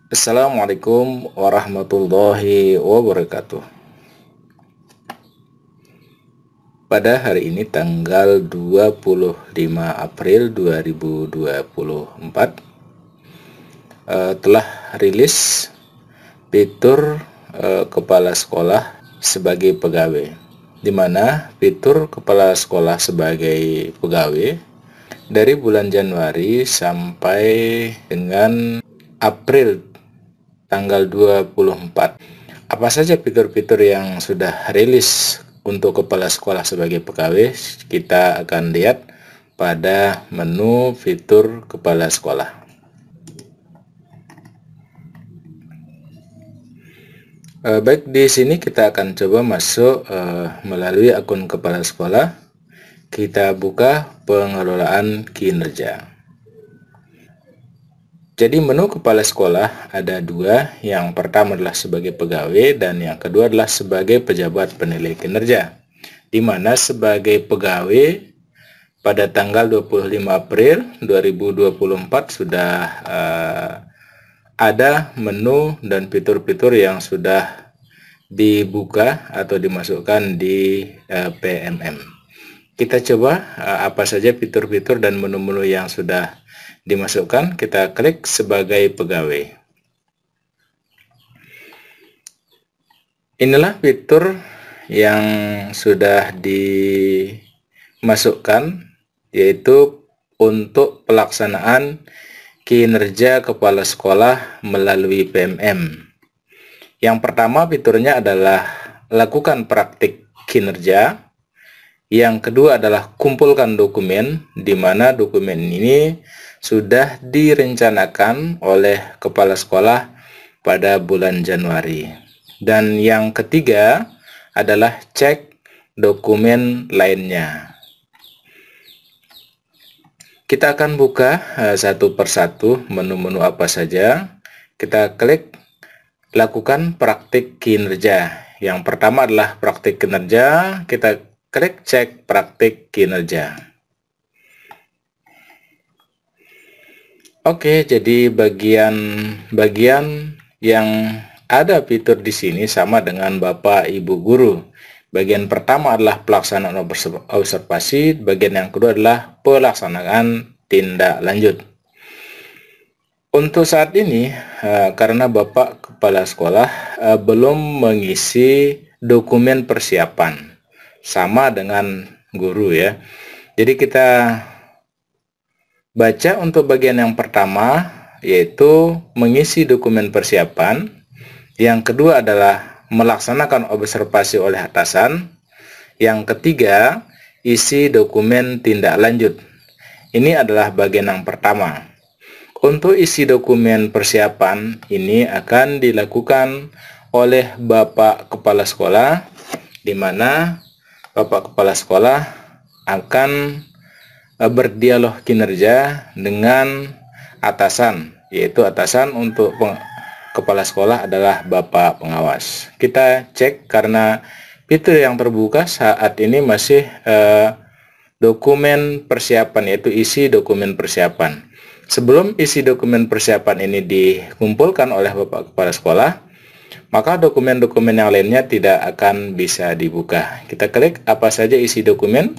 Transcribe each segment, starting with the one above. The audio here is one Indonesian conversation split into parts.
Assalamualaikum warahmatullahi wabarakatuh. Pada hari ini tanggal 25 April 2024 telah rilis fitur kepala sekolah sebagai pegawai, di mana fitur kepala sekolah sebagai pegawai dari bulan Januari sampai dengan April tanggal 24. Apa saja fitur-fitur yang sudah rilis untuk kepala sekolah sebagai pegawai? Kita akan lihat pada menu fitur kepala sekolah. Baik, di sini kita akan coba masuk melalui akun kepala sekolah. Kita buka pengelolaan kinerja. Jadi menu kepala sekolah ada dua, yang pertama adalah sebagai pegawai dan yang kedua adalah sebagai pejabat penilai kinerja. Di mana sebagai pegawai pada tanggal 25 April 2024 sudah ada menu dan fitur-fitur yang sudah dibuka atau dimasukkan di PMM. Kita coba apa saja fitur-fitur dan menu-menu yang sudah dimasukkan. Kita klik sebagai pegawai. Inilah fitur yang sudah dimasukkan, yaitu untuk pelaksanaan kinerja kepala sekolah melalui PMM. Yang pertama fiturnya adalah lakukan praktik kinerja. Yang kedua adalah kumpulkan dokumen, di mana dokumen ini sudah direncanakan oleh kepala sekolah pada bulan Januari. Dan yang ketiga adalah cek dokumen lainnya. Kita akan buka satu persatu menu-menu apa saja. Kita klik lakukan praktik kinerja. Yang pertama adalah praktik kinerja. Kita klik cek praktik kinerja. Oke, jadi bagian yang ada fitur di sini sama dengan Bapak Ibu guru. Bagian pertama adalah pelaksanaan observasi, bagian yang kedua adalah pelaksanaan tindak lanjut. Untuk saat ini, karena Bapak Kepala Sekolah belum mengisi dokumen persiapan, sama dengan guru ya. Jadi kita baca untuk bagian yang pertama, yaitu mengisi dokumen persiapan. Yang kedua adalah melaksanakan observasi oleh atasan. Yang ketiga, isi dokumen tindak lanjut. Ini adalah bagian yang pertama. Untuk isi dokumen persiapan ini akan dilakukan oleh Bapak Kepala Sekolah, di mana Bapak Kepala Sekolah akan berdialog kinerja dengan atasan, yaitu atasan untuk kepala sekolah adalah Bapak Pengawas. Kita cek karena fitur yang terbuka saat ini masih dokumen persiapan, yaitu isi dokumen persiapan. Sebelum isi dokumen persiapan ini dikumpulkan oleh Bapak Kepala Sekolah, maka dokumen-dokumen yang lainnya tidak akan bisa dibuka. Kita klik apa saja isi dokumen.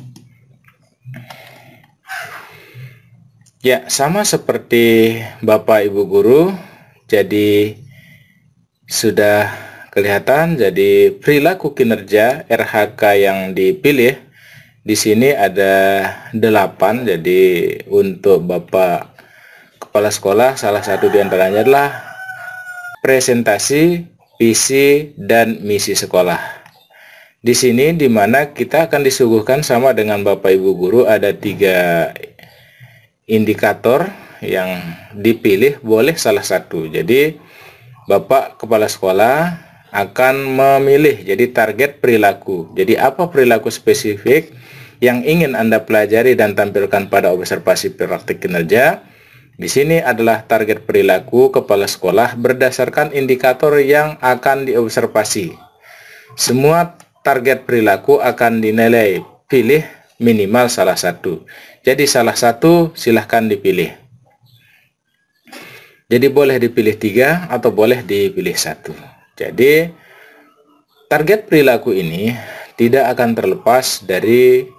Ya, sama seperti Bapak Ibu guru, jadi sudah kelihatan. Jadi perilaku kinerja RHK yang dipilih di sini ada 8. Jadi untuk Bapak Kepala Sekolah salah satu diantaranya adalah presentasi, visi, dan misi sekolah. Di sini dimana kita akan disuguhkan sama dengan Bapak Ibu guru, ada 3 indikator yang dipilih, boleh salah satu. Jadi Bapak Kepala Sekolah akan memilih jadi target perilaku. Jadi apa perilaku spesifik yang ingin Anda pelajari dan tampilkan pada observasi praktik kinerja? Di sini adalah target perilaku kepala sekolah berdasarkan indikator yang akan diobservasi. Semua target perilaku akan dinilai, pilih minimal salah satu. Jadi salah satu silahkan dipilih. Jadi boleh dipilih 3 atau boleh dipilih 1. Jadi target perilaku ini tidak akan terlepas dari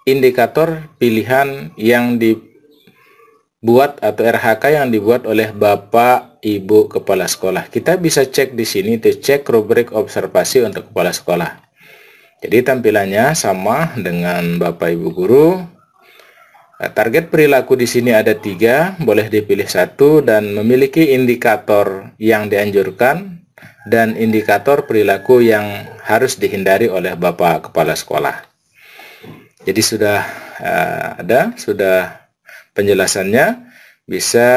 indikator pilihan yang dibuat atau RHK yang dibuat oleh Bapak Ibu Kepala Sekolah. Kita bisa cek di sini, cek rubrik observasi untuk kepala sekolah. Jadi tampilannya sama dengan Bapak Ibu guru. Target perilaku di sini ada 3, boleh dipilih 1 dan memiliki indikator yang dianjurkan dan indikator perilaku yang harus dihindari oleh Bapak Kepala Sekolah. Jadi sudah sudah penjelasannya, bisa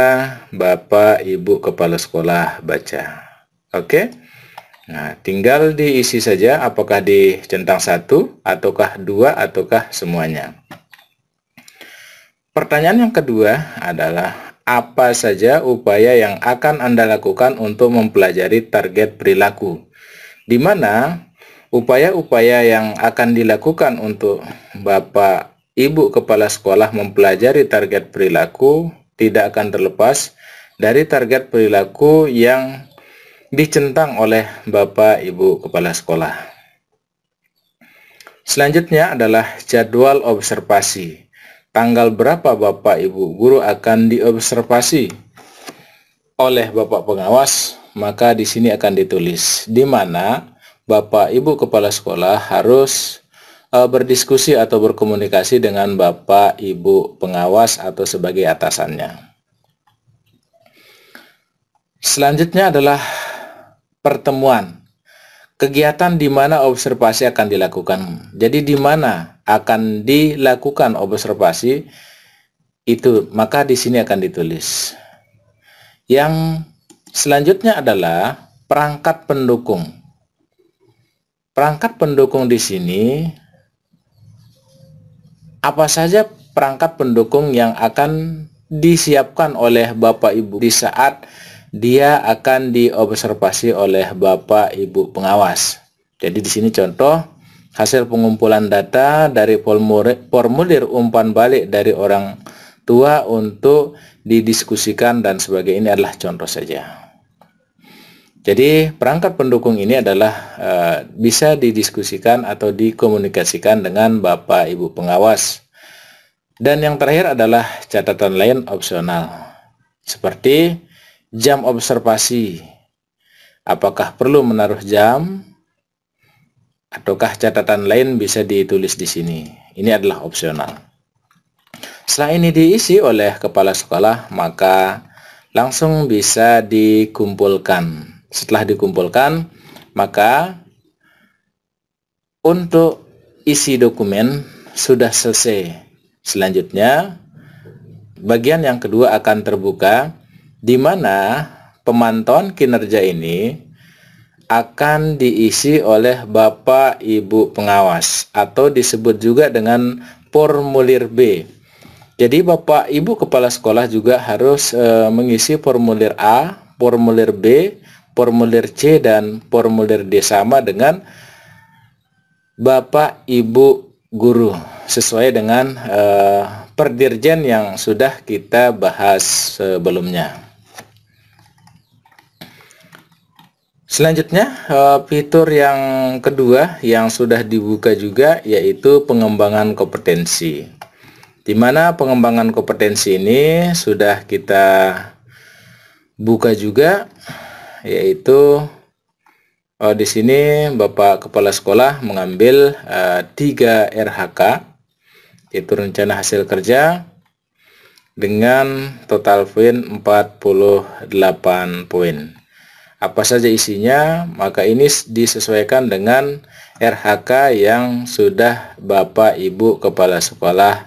Bapak Ibu Kepala Sekolah baca. Oke. Nah, tinggal diisi saja apakah di centang 1 ataukah 2 ataukah semuanya. Pertanyaan yang kedua adalah, apa saja upaya yang akan Anda lakukan untuk mempelajari target perilaku? Di mana upaya-upaya yang akan dilakukan untuk Bapak Ibu Kepala Sekolah mempelajari target perilaku tidak akan terlepas dari target perilaku yang dicentang oleh Bapak Ibu Kepala Sekolah. Selanjutnya adalah jadwal observasi. Tanggal berapa Bapak Ibu guru akan diobservasi oleh Bapak pengawas, maka di sini akan ditulis di mana Bapak Ibu Kepala Sekolah harus berdiskusi atau berkomunikasi dengan Bapak Ibu pengawas atau sebagai atasannya. Selanjutnya adalah pertemuan. Kegiatan di mana observasi akan dilakukan. Jadi di mana akan dilakukan observasi itu, maka di sini akan ditulis. Yang selanjutnya adalah perangkat pendukung. Perangkat pendukung di sini, apa saja perangkat pendukung yang akan disiapkan oleh Bapak Ibu di saat dia akan diobservasi oleh Bapak Ibu pengawas. Jadi di sini contoh hasil pengumpulan data dari formulir umpan balik dari orang tua untuk didiskusikan dan sebagainya. Ini adalah contoh saja. Jadi perangkat pendukung ini adalah bisa didiskusikan atau dikomunikasikan dengan Bapak Ibu pengawas. Dan yang terakhir adalah catatan lain opsional, seperti jam observasi. Apakah perlu menaruh jam ataukah catatan lain bisa ditulis di sini. Ini adalah opsional. Setelah ini diisi oleh kepala sekolah, maka langsung bisa dikumpulkan. Setelah dikumpulkan, maka untuk isi dokumen sudah selesai. Selanjutnya, bagian yang kedua akan terbuka, di mana pemantauan kinerja ini akan diisi oleh Bapak Ibu pengawas atau disebut juga dengan formulir B. Jadi Bapak Ibu kepala sekolah juga harus mengisi formulir A, formulir B, formulir C, dan formulir D sama dengan Bapak Ibu guru sesuai dengan perdirjen yang sudah kita bahas sebelumnya. Selanjutnya, fitur yang kedua yang sudah dibuka juga yaitu pengembangan kompetensi. Di mana pengembangan kompetensi ini sudah kita buka juga, yaitu di sini Bapak Kepala Sekolah mengambil 3 RHK, yaitu rencana hasil kerja dengan total poin 48 poin. Apa saja isinya, maka ini disesuaikan dengan RHK yang sudah Bapak Ibu Kepala Sekolah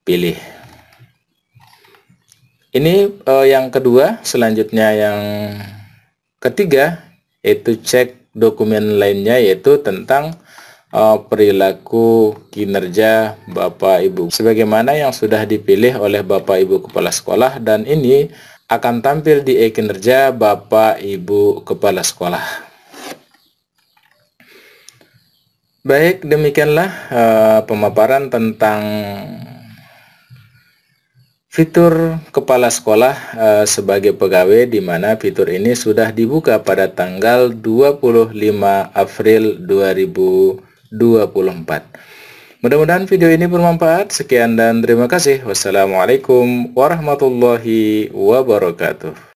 pilih. Ini yang kedua. Selanjutnya yang ketiga yaitu cek dokumen lainnya, yaitu tentang perilaku kinerja Bapak Ibu sebagaimana yang sudah dipilih oleh Bapak Ibu Kepala Sekolah, dan ini akan tampil di e-kinerja Bapak Ibu Kepala Sekolah. Baik, demikianlah pemaparan tentang fitur kepala sekolah sebagai pegawai, di mana fitur ini sudah dibuka pada tanggal 25 April 2024. Mudah-mudahan video ini bermanfaat. Sekian dan terima kasih. Wassalamualaikum warahmatullahi wabarakatuh.